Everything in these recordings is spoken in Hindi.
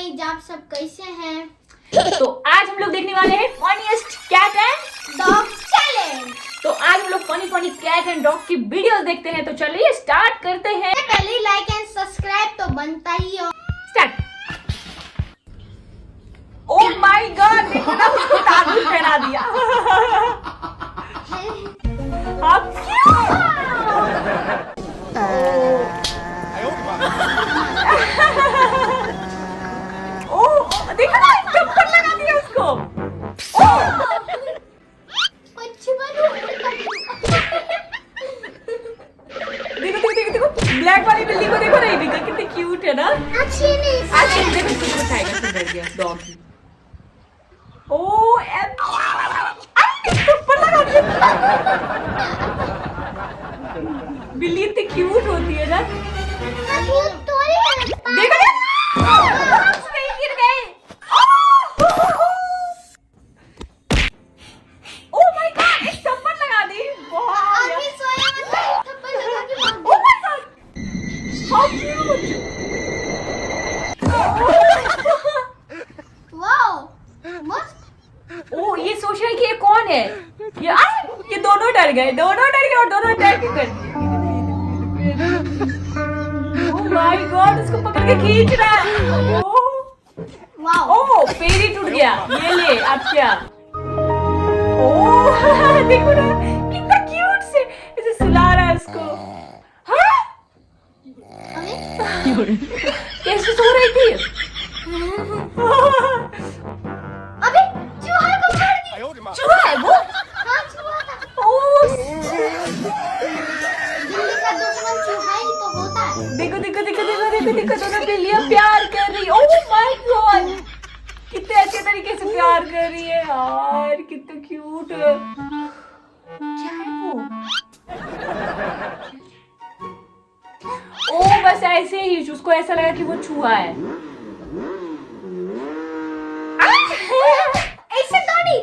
गाइज, आप सब कैसे हैं? तो आज हम लोग देखने वाले हैं funniest cat and dog challenge. तो आज हम लोग फनी कैट एंड डॉग की वीडियोस देखते हैं। तो चलिए स्टार्ट करते हैं। पहले लाइक एंड सब्सक्राइब तो बनता ही हो। स्टार्ट। ओह माय गॉड, देखो ना, उसको ताबूत पहना दिया। आप ओह देखो ना, चप्पल लगा दिया उसको। देखो ब्लैक वाली बिल्ली को देखो, नहीं बिल्ली कितनी क्यूट है ना। अच्छी नहीं देखो इसको टाइगर से डर गया डॉग। ओह चप्पल लगा दिया। बिल्ली इतनी क्यूट होती है ना। देखो नहीं गिर गए। ओह माय गॉड, एक चप्पल लगा दी। How cute! वाओ, मस्त। ओह ये सोच रहे हैं कि ये कौन है। ये दोनों डर गए और दोनों अटैक कर दिए। ओह माय गॉड, उसको पकड़ के खींच रहा है। ओह पेड़ ही टूट गया। ये ले अब क्या। ओह देखो ना कितना क्यूट से इसे सुला रहा है उसको। हाँ कैसे सो रही थी। अबे चूहा को मार दी। चूहा है वो। हाँ चूहा था। ओह बिल्ली का दुश्मन चूहा ही तो होता है। देखो दोनों बिल्लियां प्यार कर रही। ओह माय गॉड, कितने अच्छे तरीके से प्यार कर रही है यार, कितना क्यूट है। क्या है वो। ओह बस ऐसे ही उसको ऐसा लगा कि वो चूहा है। ऐसे दौड़ी।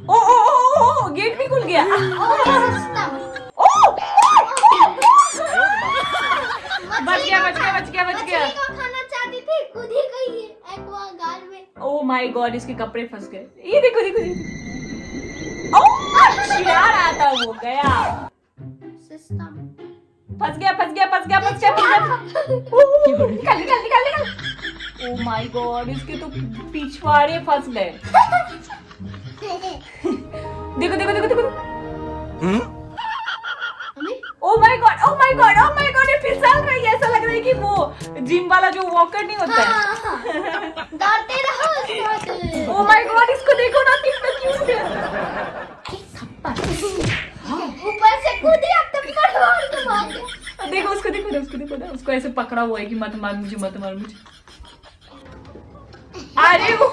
ओ गेट भी खुल गया। बच गया। खाना चाहती थी, खुद ही गई एक्वागार्ड में। ओह माय गॉड, इसके कपड़े फंस गए। ये देखो ओह चिढ़ा रहा था वो, गया सिस्टम फंस गया। निकाल। ओह माय गॉड, इसके तो पिछवाड़े फंस गए। देखो। ओह माय गॉड, ये फिसल रही है। ऐसा लग रहा है कि वो जिम वाला जो वॉकर नहीं होता है। दौड़ते रहो। ओह माय गॉड, इसको देखो ना कितना क्यूट है। ऊपर से कूदी, अब थप्पड़ मार के मार दिया। देखो उसको देखो ना, उसको ऐसे पकड़ा हुआ है कि मत मार मुझे। अरे वो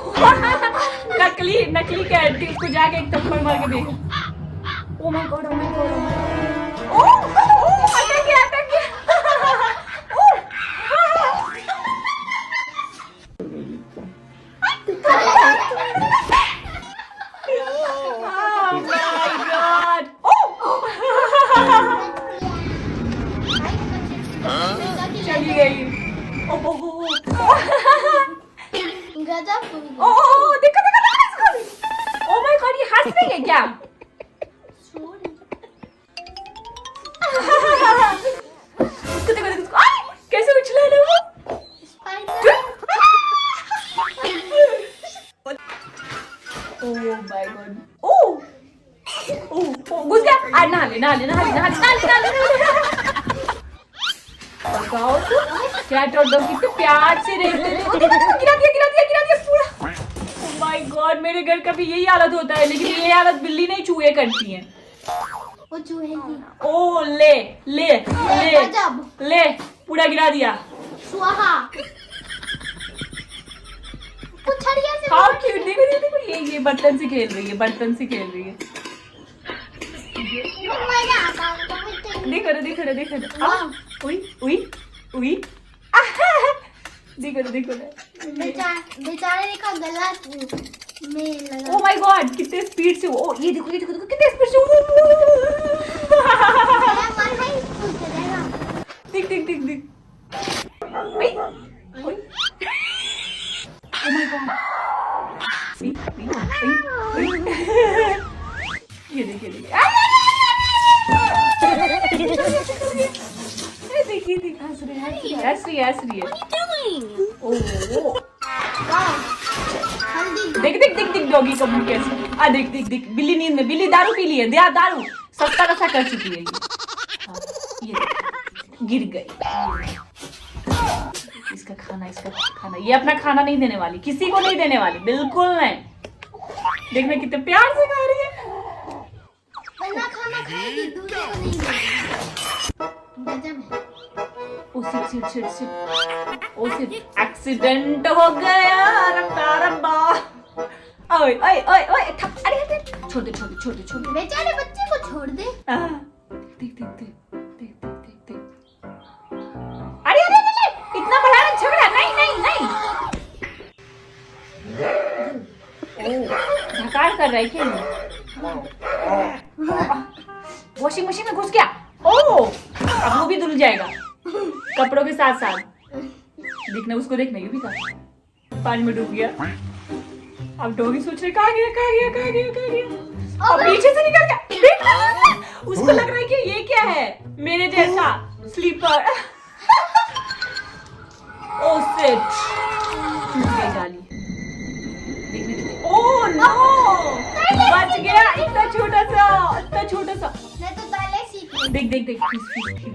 नकली कैट थी, उसको जाके एक थप्पड़ मार के देखो। ओह माय गॉड, ओह अटक गया। चली गई। गजब। देखो इसको। ओह माय गॉड, ये हंस रही है क्या। उसको देखो कैसे उछला रहा है वो। ओह माय गॉड, ओह घुस गया। नहा ले। बताओ तो कैट और डॉग कितने प्यार से रहते हैं। गिरा दिया पूरा। ओह माय गॉड, मेरे घर का भी यही हालत होता है, लेकिन ये हालत बिल्ली नहीं चूहे करती हैं। वो चूहे की। ओह ले पूरा गिरा दिया। स्वाहा। पुछड़िया से। हाउ क्यूट, देखो ये बर्तन से खेल रही है। देखो उई देखो बेचारे का गला में लगा। ओह माय गॉड, कितने स्पीड से वो। ये देखो कितने स्पीड से देख हंस रही है। ओह देख देख देख देख डॉगी का मुंह कैसे। देख देख देख बिल्ली नींद में, बिल्ली दारू पी ली है, दारू सस्ता रसा कर चुकी है ये गिर गई। इसका खाना ये अपना खाना नहीं देने वाली, किसी को नहीं देने वाली, बिल्कुल नहीं। देखना कितने प्यार से खा रही है। वरना खाना खाएगी, दूसरे को नहीं देगी। गजब है। ओ सिट ओ सिट एक्सीडेंट हो गया। रब्बा ओए ओए ओए ओए अरे छोड़ दे बेचारे बच्चे को छोड़ दे। देख अरे इतना बड़ा झगड़ा नहीं धकार कर रहा है क्या? वॉशिंग मशीन में घुस गया। अब वो भी धुल जाएगा कपड़ों के साथ साथ। देखना उसको, देखना ये भी था पानी में डूब गया। अब डॉगी सोच रहे कहाँ गया। अब पीछे से निकल गया। उसको लग रहा है कि ये क्या है, मेरे जैसा स्लीपर। ओ शिट गाली। देखने कितने, ओह नो बच गया। इतना छोटा सा। मैं तो पहले सीख ली। देख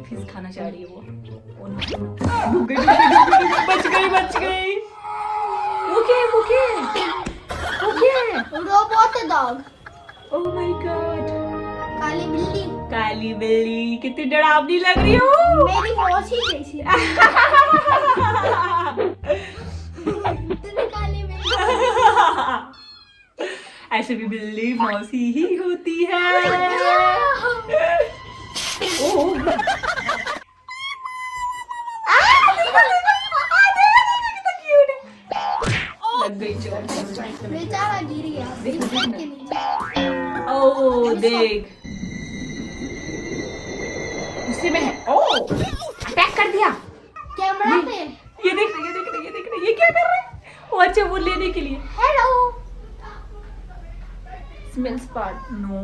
फिश खाना चाह रही है वो। डूब गई। बच गई। वो क्या है? Robot dog. Oh my God. काली बिल्ली कितनी डरावनी लग रही हो। मेरी मौसी जैसी। तुम्हें काली बिल्ली। ऐसे भी बिल्ली मौसी ही होती है। लग गई चोट। बेचारा गिर गया। ओह देख उसी में है। अटैक कर दिया कैमरा पे। ये देख रहे ये क्या कर रहे हैं? वो अच्छा वो लेने के लिए। Hello smell spot. नो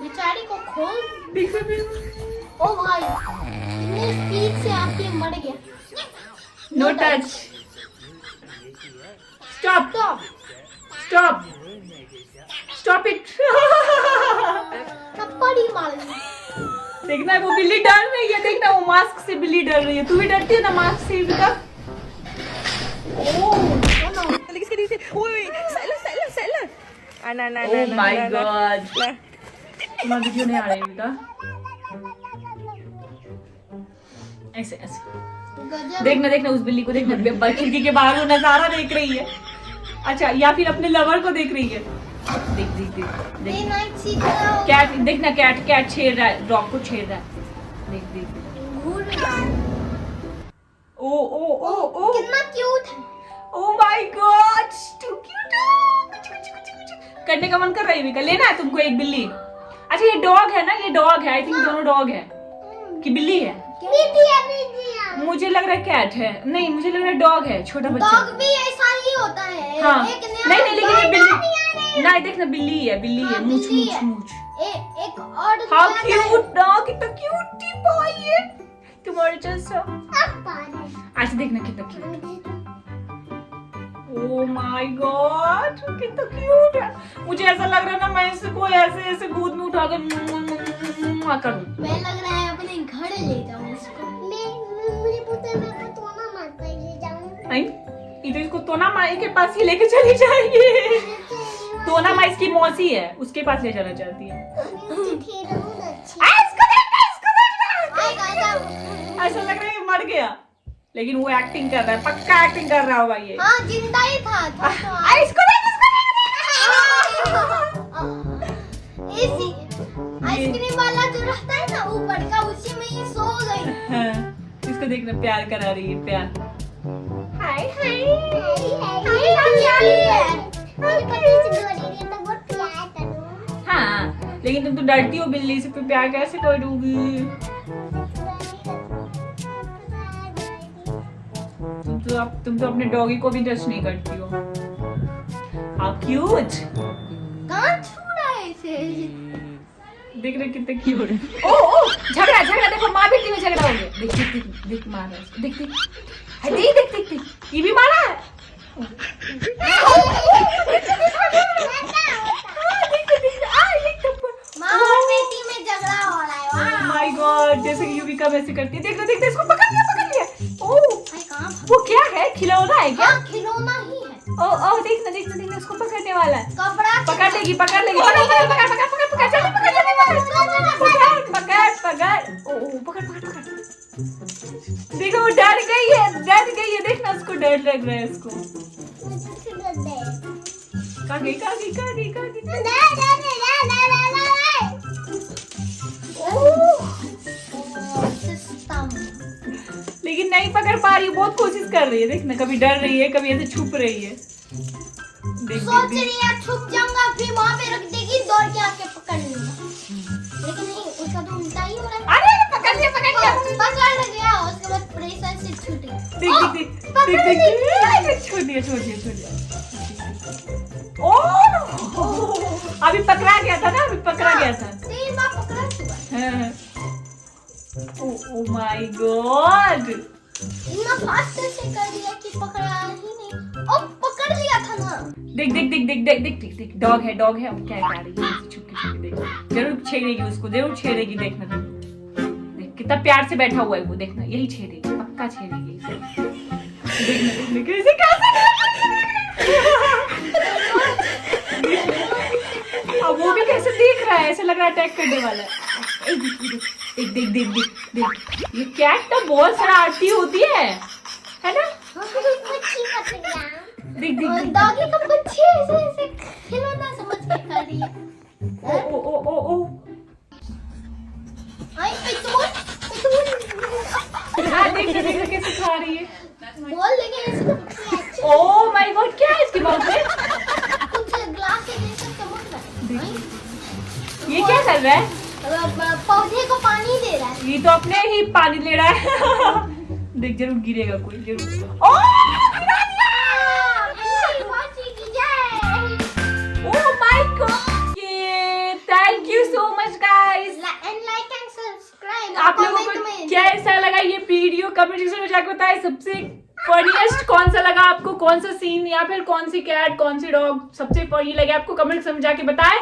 बेचारी को खोल। देखो ओ भाई इतनी स्पीड से आके मर गया। No touch. Stop it. थप्पड़ ही मार दी। देखना वो बिल्ली डर रही है। देखना वो मास्क से बिल्ली डर रही है। तू भी डरती है ना मास्क से बेटा? ओह माय गॉड। तुम्हारा वीडियो नहीं आ रहा है बेटा। ऐसे देखना उस बिल्ली को। देखना खिड़की के बाहर वो नजारा देख रही है। अच्छा या फिर अपने लवर को देख रही है। देख कैट। देखना कैट छेड़ रहा है, डॉग को छेड़ रहा है। देख घूर रहा है। ओ कितना क्यूट है। Oh my god too cute. करने का मन कर रही है। लेना है तुमको एक बिल्ली? अच्छा ये डॉग है ना? ये डॉग है आई थिंक। दोनों डॉग है कि बिल्ली है? मुझे लग रहा है कैट है। नहीं मुझे लग रहा है डॉग है, छोटा बच्चा। डॉग भी ऐसा ही होता है। हाँ नहीं लेकिन ये बिल्ली नहीं। देखना बिल्ली है हाँ, मूंछ। एक और हाउ क्यूट डॉग। कितना क्यूट बॉय है तुम्हारे जैसा। अच्छा देखना कितना क्यूट। ओह माय गॉड कितना क्यूट है। मुझे ऐसा लग रहा है ना मैं इसको ऐसे गोद में उठा कर करूं। मैं लग रहा है अपने घर ले जाऊं इसको। मुझे पता है मैं तोना मारता ले जाऊं। नहीं ये तो इसको तोना माई के पास ही लेके चली जाएगी। तोना माई इसकी मौसी है, उसके पास ले जाना चाहती है। ऐसा लग रहा है मर गया लेकिन वो एक्टिंग कर रहा है। पक्का एक्टिंग कर रहा होगा ये। हाँ जिंदा ही था। आइसक्रीम वाला जो रहता है ना ऊपर का, उसी में ये सो गई। इसको देखना प्यार करा रही है। प्यार हाय हाँ लेकिन तुम तो डरती हो बिल्ली से, फिर प्यार कैसे करोगी? तुम तो अपने डॉगी को भी टच नहीं करती हो। How cute. कहाँ छू रहा है इसे? देख रहे कितने क्यूट है। ओ ओ झगड़ा झगड़ा, देखो माँ बेटी में झगड़ा हो गया। देख देख देख देख मार रहा है, देख देख देख देख देख देख, ये भी मारा है। माँ और बेटी में झगड़ा हो रहा है। माय गॉड, जैसे कि युविका वैसे करती है। देख दो इसको पकड़ लिया पकड़ लिया। ओ वो क्या है, खिलौना है क्या? हाँ, खिलौना ही है। ओ ओ देखना देखना देखना, उसको पकड़ने वाला है। कपड़ा पकड़ लेगी पकड़ लेगी, पकड़ पकड़ पकड़ पकड़ पकड़ पकड़, जल्दी पकड़ जल्दी पकड़ पकड़। ओ ओ पकड़ पकड़ पकड़। देखो वो डर गई है देखना, उसको डर लग रहा है उसको। कहाँ गई कहाँ गई कहाँ गई कहाँ गई? लेकिन नहीं पकड़ पा रही, बहुत कोशिश कर रही है। देखना कभी डर रही है, कभी ऐसे छुप रही है। सोच रही है छुप जाऊंगा, फिर वहाँ पे रख देगी, दौड़ के आके पकड़ लूंगा। लेकिन नहीं, उसका तो उल्टा ही हो रहा है। अरे पकड़ लिया पकड़ गया, उसके बाद प्रेशर से छूट गया। देख छोड़ दिया। ओ अभी पकड़ा गया था ना, अभी पकड़ा गया था। तीन बार पकड़ा हुआ। ओ माय गॉड, इतना फास्ट से कर दिया कि पकड़ा ही नहीं। ओ पकड़ लिया था ना। देख डॉग है वो क्या कर रही है, छुपके देख, जरूर छेड़ेगी उसको, जरूर छेड़ेगी। देखना देख कितना प्यार से बैठा हुआ है वो, देखना यही छेड़ेगी, पक्का छेड़ेगी इसे। देखना कैसे अब वो भी कैसे देख रहा है, ऐसे लग रहा है अटैक करने वाला है। देख ये कैट तो बहुत शरारती होती है ना? देख डॉगी का बच्चे ऐसे खिलौना समझ के कर रही है। ओ आई हाँ, देख कैसे खा रही है। बोल लेकिन ऐसे तो ओ माय गॉड, क्या है इसके माउथ में? कुछ ग्लास के जैसा चमक रहा है। ये क्या कर रहा है? पौधे को पानी दे रहा है। ये तो अपने ही पानी ले रहा है। देख जरूर गिरेगा कोई, जरूर। ओ गिरा दिया! Oh my God! Thank you so much guys. And like and subscribe. आप लोगों को कैसा लगा ये वीडियो, कमेंट सेक्शन में जाकर बताएं। सबसे फनीएस्ट कौन सा लगा आपको, कौन सा सीन या फिर कौन सी कैट कौन सी डॉग सबसे फनी लगे आपको, कमेंट सेक्शन में जाके बताएं।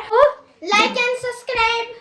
Like and subscribe.